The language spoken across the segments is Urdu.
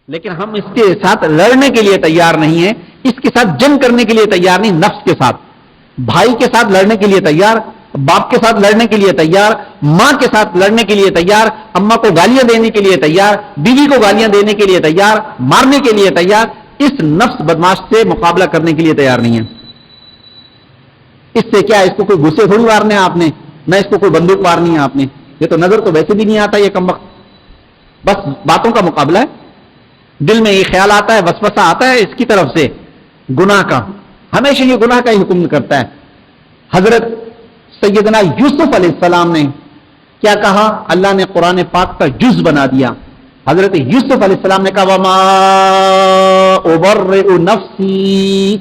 لیکن ہم اس کے ساتھ لڑنے کے لیے تیار نہیں ہیں، اس کے ساتھ جنگ کرنے کے لیے تیار نہیں، نفس کے ساتھ، بھائی کے ساتھ لڑنے کے لیے تیار، باپ کے ساتھ لڑنے کے لیے تیار، ماں کے ساتھ لڑنے کے لیے تیار، اماں کو گالیاں دینے کے لیے تیار، بیوی کو گالیاں دینے کے لیے تیار، مارنے کے لیے تیار، اس نفس بدماش سے مقابلہ کرنے کے لیے تیار نہیں ہے۔ اس سے کیا، اس کو کوئی غصے تھوڑی مارنے ہیں آپ نے، نہ اس کو کوئی بندوق مارنی ہے آپ نے، یہ تو نظر تو ویسے بھی نہیں آتا، یہ کمبخت بس باتوں کا مقابلہ ہے، دل میں یہ خیال آتا ہے، وسوسہ آتا ہے اس کی طرف سے گناہ کا، ہمیشہ یہ گناہ کا ہی حکم کرتا ہے۔ حضرت سیدنا یوسف علیہ السلام نے کیا کہا؟ اللہ نے قرآن پاک کا جز بنا دیا۔ حضرت یوسف علیہ السلام نے کہا وما ابرئ نفسی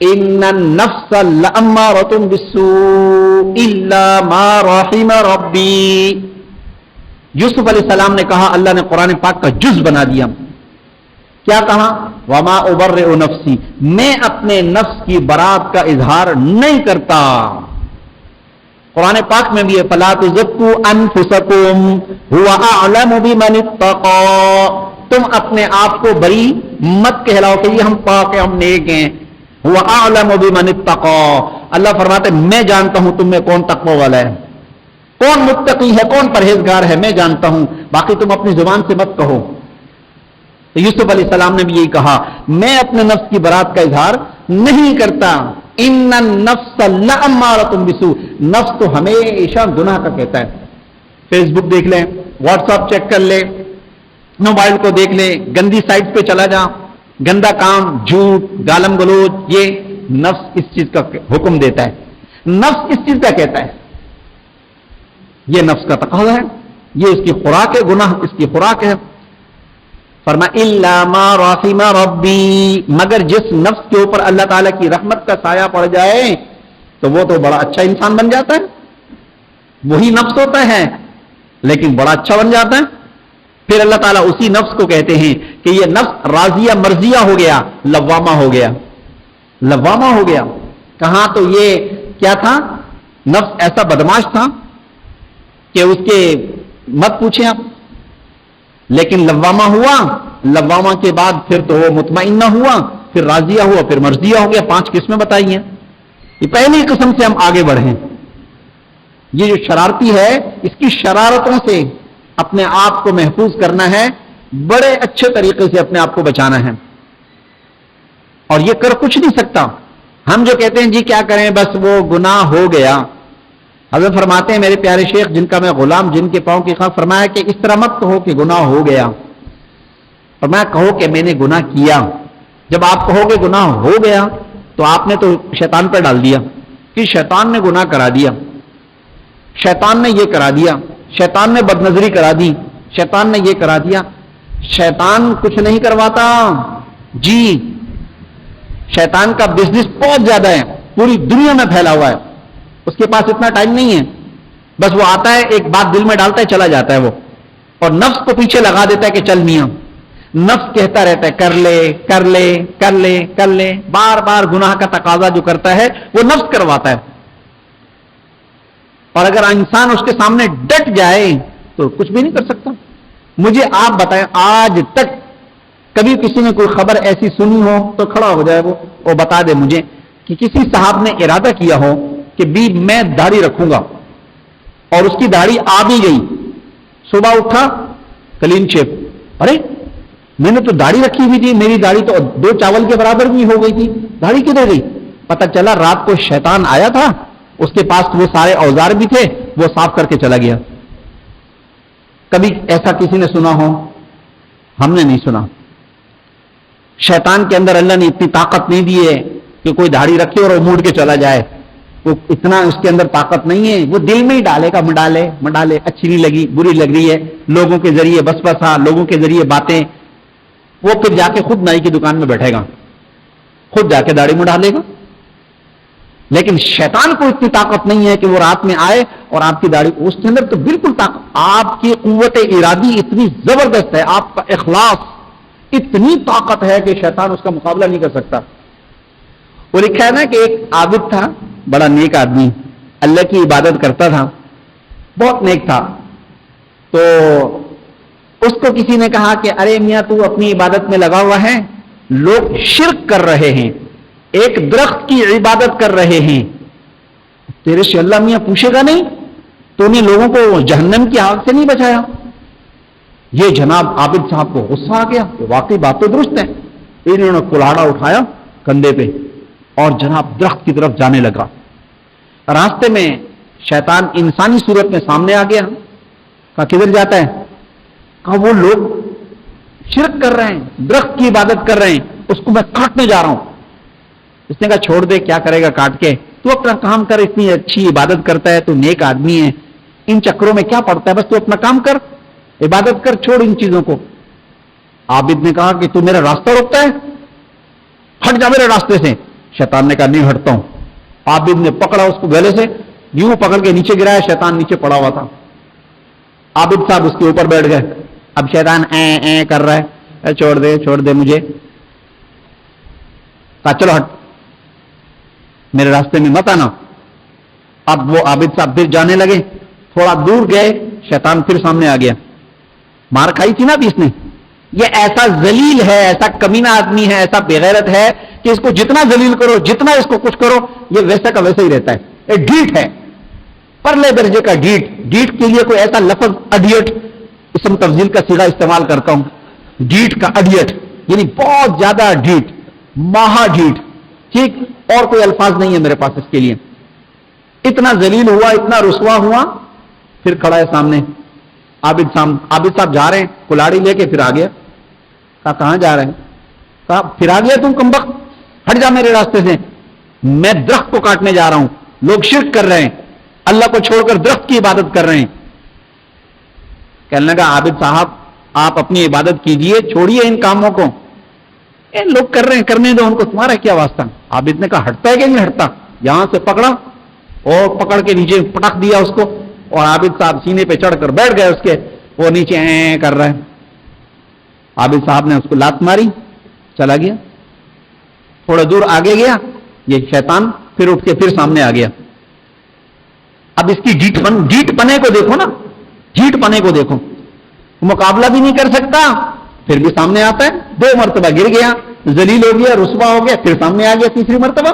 ان النفس لامارۃ بالسوء الا ما رحم ربی۔ یوسف علیہ السلام نے کہا، اللہ نے قرآن پاک کا جز بنا دیا، کیا کہا؟ وما ابرئ نفسی، میں اپنے نفس کی برات کا اظہار نہیں کرتا۔ قرآن پاک میں بھی ہے فلا تزکوا انفسکم هو اعلم بمن اتقى، تم اپنے آپ کو بری مت کہلاؤ کہ یہ ہم پاک ہیں، ہم نیک ہیں۔ هو اعلم بمن اتقى، اللہ فرماتے میں جانتا ہوں تم میں کون تقوی والا ہے، کون متقی ہے، کون پرہیزگار ہے، میں جانتا ہوں، باقی تم اپنی زبان سے مت کہو۔ تو یوسف علیہ السلام نے بھی یہی کہا، میں اپنے نفس کی برات کا اظہار نہیں کرتا۔ ان النفس لامارۃ بالسوء، نفس تو ہمیشہ گناہ کا کہتا ہے۔ فیس بک دیکھ لیں، واٹس ایپ چیک کر لے، موبائل کو دیکھ لے، گندی سائٹ پہ چلا جا، گندا کام، جھوٹ، گالم گلوچ، یہ نفس اس چیز کا حکم دیتا ہے، نفس اس چیز کا کہتا ہے، یہ نفس کا تقاضا ہے، یہ اس کی خوراک ہے، گناہ اس کی خوراک ہے۔ فرمایا الا ما رحم ربی، مگر جس نفس کے اوپر اللہ تعالیٰ کی رحمت کا سایہ پڑ جائے تو وہ تو بڑا اچھا انسان بن جاتا ہے، وہی نفس ہوتا ہے لیکن بڑا اچھا بن جاتا ہے۔ پھر اللہ تعالیٰ اسی نفس کو کہتے ہیں کہ یہ نفس راضیہ مرضیہ ہو گیا، لوامہ ہو گیا، لوامہ ہو گیا۔ کہاں تو یہ کیا تھا، نفس ایسا بدماش تھا کہ اس کے مت پوچھیں آپ، لیکن لوامہ ہوا، لوامہ کے بعد پھر تو وہ مطمئنہ ہوا، پھر راضیہ ہوا، پھر مرضیہ ہو گیا۔ 5 قسمیں بتائی ہیں، یہ پہلی قسم سے ہم آگے بڑھیں۔ یہ جو شرارتی ہے، اس کی شرارتوں سے اپنے آپ کو محفوظ کرنا ہے، بڑے اچھے طریقے سے اپنے آپ کو بچانا ہے، اور یہ کر کچھ نہیں سکتا۔ ہم جو کہتے ہیں جی کیا کریں، بس وہ گناہ ہو گیا، حضرت فرماتے ہیں میرے پیارے شیخ جن کا میں غلام، جن کے پاؤں کی خاک، فرمایا کہ اس طرح مت کہو کہ گناہ ہو گیا، فرمایا کہو کہ میں نے گناہ کیا۔ جب آپ کہو گے گناہ ہو گیا تو آپ نے تو شیطان پر ڈال دیا کہ شیطان نے گناہ کرا دیا، شیطان نے یہ کرا دیا، شیطان نے بدنظری کرا دی، شیطان نے یہ کرا دیا۔ شیطان کچھ نہیں کرواتا جی، شیطان کا بزنس بہت زیادہ ہے، پوری دنیا میں پھیلا ہوا ہے، اس کے پاس اتنا ٹائم نہیں ہے، بس وہ آتا ہے ایک بات دل میں ڈالتا ہے چلا جاتا ہے وہ، اور نفس کو پیچھے لگا دیتا ہے کہ چل میاں، نفس کہتا رہتا ہے کر لے کر لے کر لے کر لے، بار بار گناہ کا تقاضا جو کرتا ہے وہ نفس کرواتا ہے، اور اگر انسان اس کے سامنے ڈٹ جائے تو کچھ بھی نہیں کر سکتا۔ مجھے آپ بتائیں آج تک کبھی کسی نے کوئی خبر ایسی سنی ہو تو کھڑا ہو جائے وہ بتا دے مجھے کہ کسی صاحب نے ارادہ کیا ہو کہ بھی میں داڑھی رکھوں گا اور اس کی داڑھی آ بھی گئی، صبح اٹھا کلین شیپ، ارے میں نے تو داڑھی رکھی ہوئی تھی، میری داڑھی تو 2 چاول کے برابر بھی ہو گئی تھی، داڑھی کدھر گئی؟ پتہ چلا رات کو شیطان آیا تھا، اس کے پاس وہ سارے اوزار بھی تھے، وہ صاف کر کے چلا گیا۔ کبھی ایسا کسی نے سنا ہو؟ ہم نے نہیں سنا۔ شیطان کے اندر اللہ نے اتنی طاقت نہیں دی ہے کہ کوئی داڑھی رکھے اور وہ موڑ کے چلا جائے، وہ اتنا اس کے اندر طاقت نہیں ہے، وہ دل میں ہی ڈالے گا، مڈالے اچھی نہیں لگی، بری لگ رہی ہے، لوگوں کے ذریعے وسوسہ، لوگوں کے ذریعے باتیں، وہ پھر جا کے خود نائی کی دکان میں بیٹھے گا، خود جا کے داڑھی مڈا لے گا۔ لیکن شیطان کو اتنی طاقت نہیں ہے کہ وہ رات میں آئے اور آپ کی داڑھی، اس کے اندر تو بالکل طاقت، آپ کی قوت ارادی اتنی زبردست ہے، آپ کا اخلاص اتنی طاقت ہے کہ شیطان اس کا مقابلہ نہیں کر سکتا۔ وہ لکھا ہے نا کہ ایک عابد تھا، بڑا نیک آدمی، اللہ کی عبادت کرتا تھا، بہت نیک تھا، تو اس کو کسی نے کہا کہ ارے میاں تو اپنی عبادت میں لگا ہوا ہے، لوگ شرک کر رہے ہیں، ایک درخت کی عبادت کر رہے ہیں، تیرے سے اللہ میاں پوچھے گا نہیں؟ تو نے لوگوں کو جہنم کی آگ سے نہیں بچایا؟ یہ جناب عابد صاحب کو غصہ آ گیا کہ واقعی بات تو درست ہے. انہوں نے کلاڑا اٹھایا کندھے پہ اور جناب درخت کی طرف جانے لگا. راستے میں شیطان انسانی صورت میں سامنے آ گیا. کہا کدھر جاتا ہے؟ کہا وہ لوگ شرک کر رہے ہیں، درخت کی عبادت کر رہے ہیں، اس کو میں کاٹنے جا رہا ہوں. اس نے کہا چھوڑ دے، کیا کرے گا کاٹ کے، تو اپنا کام کر، اتنی اچھی عبادت کرتا ہے، تو نیک آدمی ہے، ان چکروں میں کیا پڑتا ہے، بس تو اپنا کام کر، عبادت کر، چھوڑ ان چیزوں کو. عابد نے کہا کہ تو میرا راستہ روکتا ہے، ہٹ جا میرے راستے سے. شیطان نے کہا نہیں ہٹتا ہوں. عابد نے پکڑا اس کو گلے سے، یوں پکڑ کے نیچے گرایا، شیطان نیچے پڑا ہوا تھا. عابد صاحب اس کے اوپر بیٹھ گئے. اب شیطان اے کر رہا ہے، چھوڑ دے مجھے. کہا چلو ہٹ، میرے راستے میں مت آنا. اب وہ عابد صاحب پھر جانے لگے، تھوڑا دور گئے، شیطان پھر سامنے آ گیا. مار کھائی تھی نا ابھی اس نے. یہ ایسا ذلیل ہے، ایسا کمینہ آدمی ہے، ایسا بےغیرت ہے کہ اس کو جتنا ذلیل کرو، جتنا اس کو کچھ کرو، یہ ویسا کا ویسا ہی رہتا ہے. یہ ڈھیٹ ہے، پرلے درجے کا ڈھیٹ. ڈھیٹ کے لیے کوئی ایسا لفظ اڈیٹ، اسم تفضیل کا صیغہ استعمال کرتا ہوں، ڈھیٹ کا اڈیٹ، یعنی بہت زیادہ ڈھیٹ، مہا ڈھیٹ. ٹھیک، اور کوئی الفاظ نہیں ہے میرے پاس اس کے لیے. اتنا ذلیل ہوا، اتنا رسوا ہوا، پھر کھڑا ہے سامنے. عابد صاحب جا رہے ہیں کلاڑی لے کے، پھر آ گیا. کہا کہاں جا رہے ہیں؟ کہا پھر آ گیا تم کمبخت، ہٹ جا میرے راستے سے، میں درخت کو کاٹنے جا رہا ہوں. لوگ شرک کر رہے ہیں، اللہ کو چھوڑ کر درخت کی عبادت کر رہے ہیں. کہنے لگا عابد صاحب آپ اپنی عبادت کیجئے، چھوڑیے ان کاموں کو، لوگ کر رہے ہیں، کرنے دو ان کو، تمہارا کیا واسطہ. عابد نے کہا ہٹتا ہے کہ نہیں ہٹتا. یہاں سے پکڑا اور پکڑ کے نیچے پٹک دیا اس کو، اور عابد صاحب سینے پہ چڑھ کر بیٹھ گئے اس کے. وہ نیچے کر رہا ہے. عابد صاحب نے اس کو لات ماری، چلا گیا. تھوڑا دور آگے گیا، یہ شیطان پھر اٹھ کے پھر سامنے آ گیا. اب اس کی ڈھیٹ پنے کو دیکھو نا، ڈھیٹ پنے کو دیکھو. مقابلہ بھی نہیں کر سکتا، پھر بھی سامنے آتا ہے. 2 مرتبہ گر گیا، ذلیل ہو گیا، رسوا ہو گیا، پھر سامنے آ گیا تیسری مرتبہ.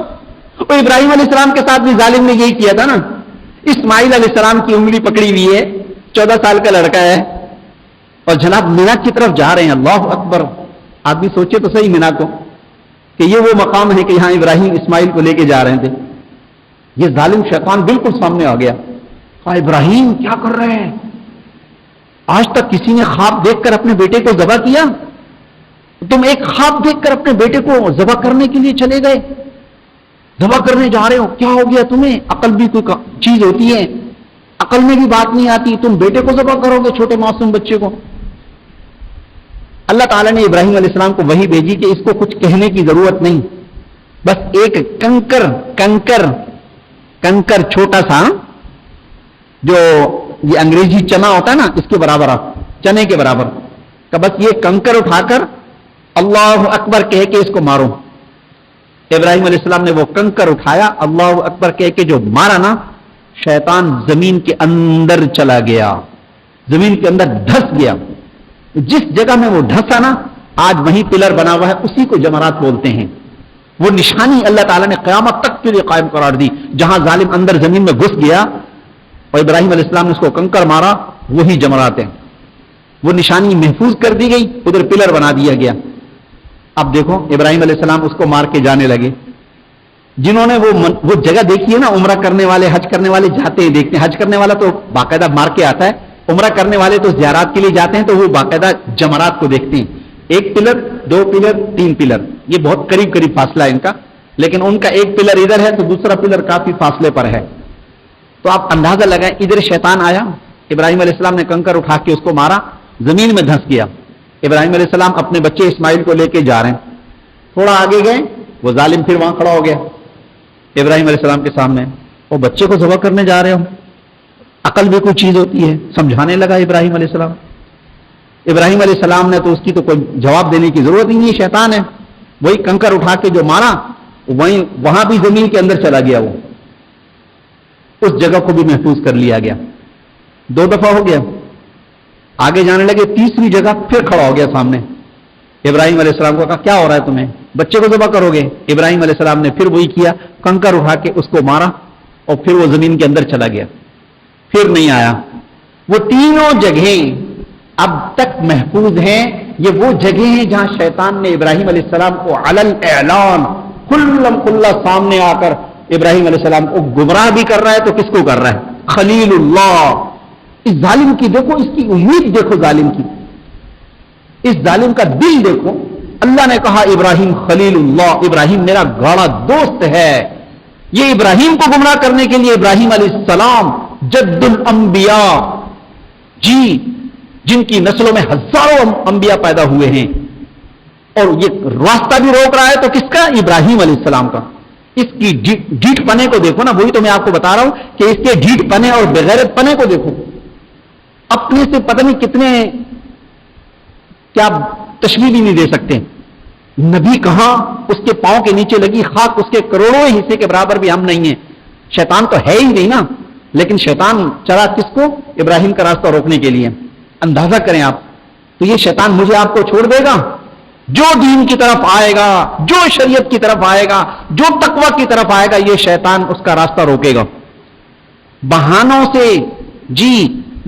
تو ابراہیم علیہ السلام کے ساتھ بھی ظالم نے یہی کیا تھا نا. اسماعیل علیہ السلام کی انگلی پکڑی ہوئی ہے، 14 سال کا لڑکا ہے، اور جناب مینا کی طرف جا رہے ہیں. اللہ اکبر. آدمی سوچے تو صحیح مینا کو کہ یہ وہ مقام ہے کہ یہاں ابراہیم اسماعیل کو لے کے جا رہے تھے. یہ ظالم شیطان بالکل سامنے آ گیا. کہا ابراہیم کیا کر رہے ہیں؟ آج تک کسی نے خواب دیکھ کر اپنے بیٹے کو ذبح کیا؟ تم ایک خواب دیکھ کر اپنے بیٹے کو ذبح کرنے کے لیے چلے گئے، ذبح کرنے جا رہے ہو. کیا ہو گیا تمہیں؟ عقل بھی کوئی چیز ہوتی ہے، عقل میں بھی بات نہیں آتی، تم بیٹے کو ذبح کرو گے، چھوٹے معصوم بچے کو. اللہ تعالیٰ نے ابراہیم علیہ السلام کو وحی بھیجی کہ اس کو کچھ کہنے کی ضرورت نہیں، بس ایک کنکر چھوٹا سا، جو یہ انگریزی چنا ہوتا ہے نا، اس کے برابر، چنے کے برابر کا، بس یہ کنکر اٹھا کر اللہ اکبر کہہ کے اس کو مارو. ابراہیم علیہ السلام نے وہ کنکر اٹھایا، اللہ اکبر کہہ کے جو مارا نا، شیطان زمین کے اندر چلا گیا، زمین کے اندر دھس گیا. جس جگہ میں وہ دھسا نا، آج وہیں پلر بنا ہوا ہے، اسی کو جمرات بولتے ہیں. وہ نشانی اللہ تعالیٰ نے قیامت تک کے لیے قائم قرار دی. جہاں ظالم اندر زمین میں گھس گیا اور ابراہیم علیہ السلام نے اس کو کنکر مارا، وہی جمرات ہیں. وہ نشانی محفوظ کر دی گئی، ادھر پلر بنا دیا گیا. اب دیکھو ابراہیم علیہ السلام اس کو مار کے جانے لگے. جنہوں نے وہ جگہ دیکھی ہے نا، عمرہ کرنے والے، حج کرنے والے جاتے ہیں، دیکھتے ہیں. حج کرنے والا تو باقاعدہ مار کے آتا ہے، عمرہ کرنے والے تو زیارات کے لیے جاتے ہیں، تو وہ باقاعدہ جمرات کو دیکھتے ہیں. 1 پلر، 2 پلر، 3 پلر، یہ بہت قریب فاصلہ ہے ان کا، لیکن ان کا 1 پلر ادھر ہے تو دوسرا پلر کافی فاصلے پر ہے. تو آپ اندازہ لگائیں، ادھر شیطان آیا، ابراہیم علیہ السلام نے کنکر اٹھا کے اس کو مارا، زمین میں دھس گیا. ابراہیم علیہ السلام اپنے بچے اسماعیل کو لے کے جا رہے ہیں. تھوڑا آگے گئے، وہ ظالم پھر وہاں کھڑا ہو گیا ابراہیم علیہ السلام کے سامنے. وہ بچے کو ذبح کرنے جا رہے ہو، عقل بھی کوئی چیز ہوتی ہے. سمجھانے لگا ابراہیم علیہ السلام. ابراہیم علیہ السلام نے تو اس کی تو کوئی جواب دینے کی ضرورت ہی نہیں ہے، شیطان ہے. وہی کنکر اٹھا کے جو مارا، وہاں بھی زمین کے اندر چلا گیا. وہ اس جگہ کو بھی محفوظ کر لیا گیا. 2 دفعہ ہو گیا. آگے جانے لگے، تیسری جگہ پھر کھڑا ہو گیا سامنے. ابراہیم علیہ السلام کو کہا کیا ہو رہا ہے تمہیں؟ بچے کو ذبح کرو گے؟ ابراہیم علیہ السلام نے پھر وہی کیا، کنکر اٹھا کے اس کو مارا اور پھر وہ زمین کے اندر چلا گیا، پھر نہیں آیا. وہ تینوں جگہیں اب تک محفوظ ہیں. یہ وہ جگہ ہیں جہاں شیطان نے ابراہیم علیہ السلام کو علل اعلان کھلم کھلا سامنے آ کر ابراہیم علیہ السلام کو گمراہ بھی کر رہا ہے. تو کس کو کر رہا ہے؟ خلیل اللہ. اس ظالم کی دیکھو، اس کی امید دیکھو، ظالم کی، اس ظالم کا دل دیکھو. اللہ نے کہا ابراہیم خلیل اللہ، ابراہیم میرا گاڑا دوست ہے. یہ ابراہیم کو گمراہ کرنے کے لیے ابراہیم علیہ السلام جد الانبیاء، جی، جن کی نسلوں میں ہزاروں انبیاء پیدا ہوئے ہیں، اور یہ راستہ بھی روک رہا ہے تو کس کا؟ ابراہیم علیہ السلام کا. اس کی ڈھیٹ پنے کو دیکھو نا، وہی تو میں آپ کو بتا رہا ہوں کہ اس کے ڈھیٹ پنے اور بغیرت پنے کو دیکھو. اپنے سے پتہ نہیں کتنے کیا تشبیہ بھی نہیں دے سکتے. نبی کہاں، اس کے پاؤں کے نیچے لگی خاک اس کے کروڑوں حصے کے برابر بھی ہم نہیں ہیں. شیطان تو ہے ہی نہیں نا، لیکن شیطان چلا کس کو؟ ابراہیم کا راستہ روکنے کے لیے. اندازہ کریں آپ. تو یہ شیطان مجھے آپ کو چھوڑ دے گا؟ جو دین کی طرف آئے گا، جو شریعت کی طرف آئے گا، جو تقوی کی طرف آئے گا، یہ شیطان اس کا راستہ روکے گا. بہانوں سے، جی،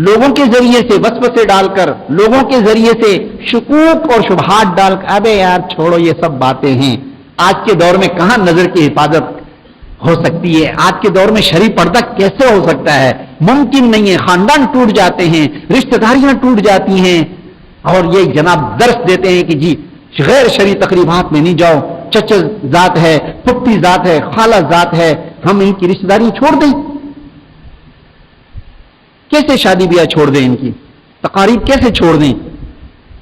لوگوں کے ذریعے سے وسوسے ڈال کر، لوگوں کے ذریعے سے شکوک اور شبہات ڈال کر، ابے یار چھوڑو یہ سب باتیں ہیں. آج کے دور میں کہاں نظر کی حفاظت ہو سکتی ہے؟ آج کے دور میں شرعی پردہ کیسے ہو سکتا ہے؟ ممکن نہیں ہے. خاندان ٹوٹ جاتے ہیں، رشتہ داریاں ٹوٹ جاتی ہیں، اور یہ جناب درس دیتے ہیں کہ جی غیر شرعی تقریبات میں نہیں جاؤ. چچا ذات ہے، پھپھی ذات ہے، خالہ ذات ہے، ہم ان کی رشتہ داری چھوڑ دیں؟ کیسے شادی بیاہ چھوڑ دیں؟ ان کی تقاریب کیسے چھوڑ دیں؟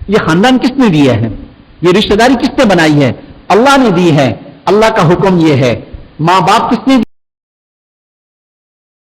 یہ خاندان کس نے دیا ہے؟ یہ رشتہ داری کس نے بنائی ہے؟ اللہ نے دی ہے. اللہ کا حکم یہ ہے. ماں باپ کس نے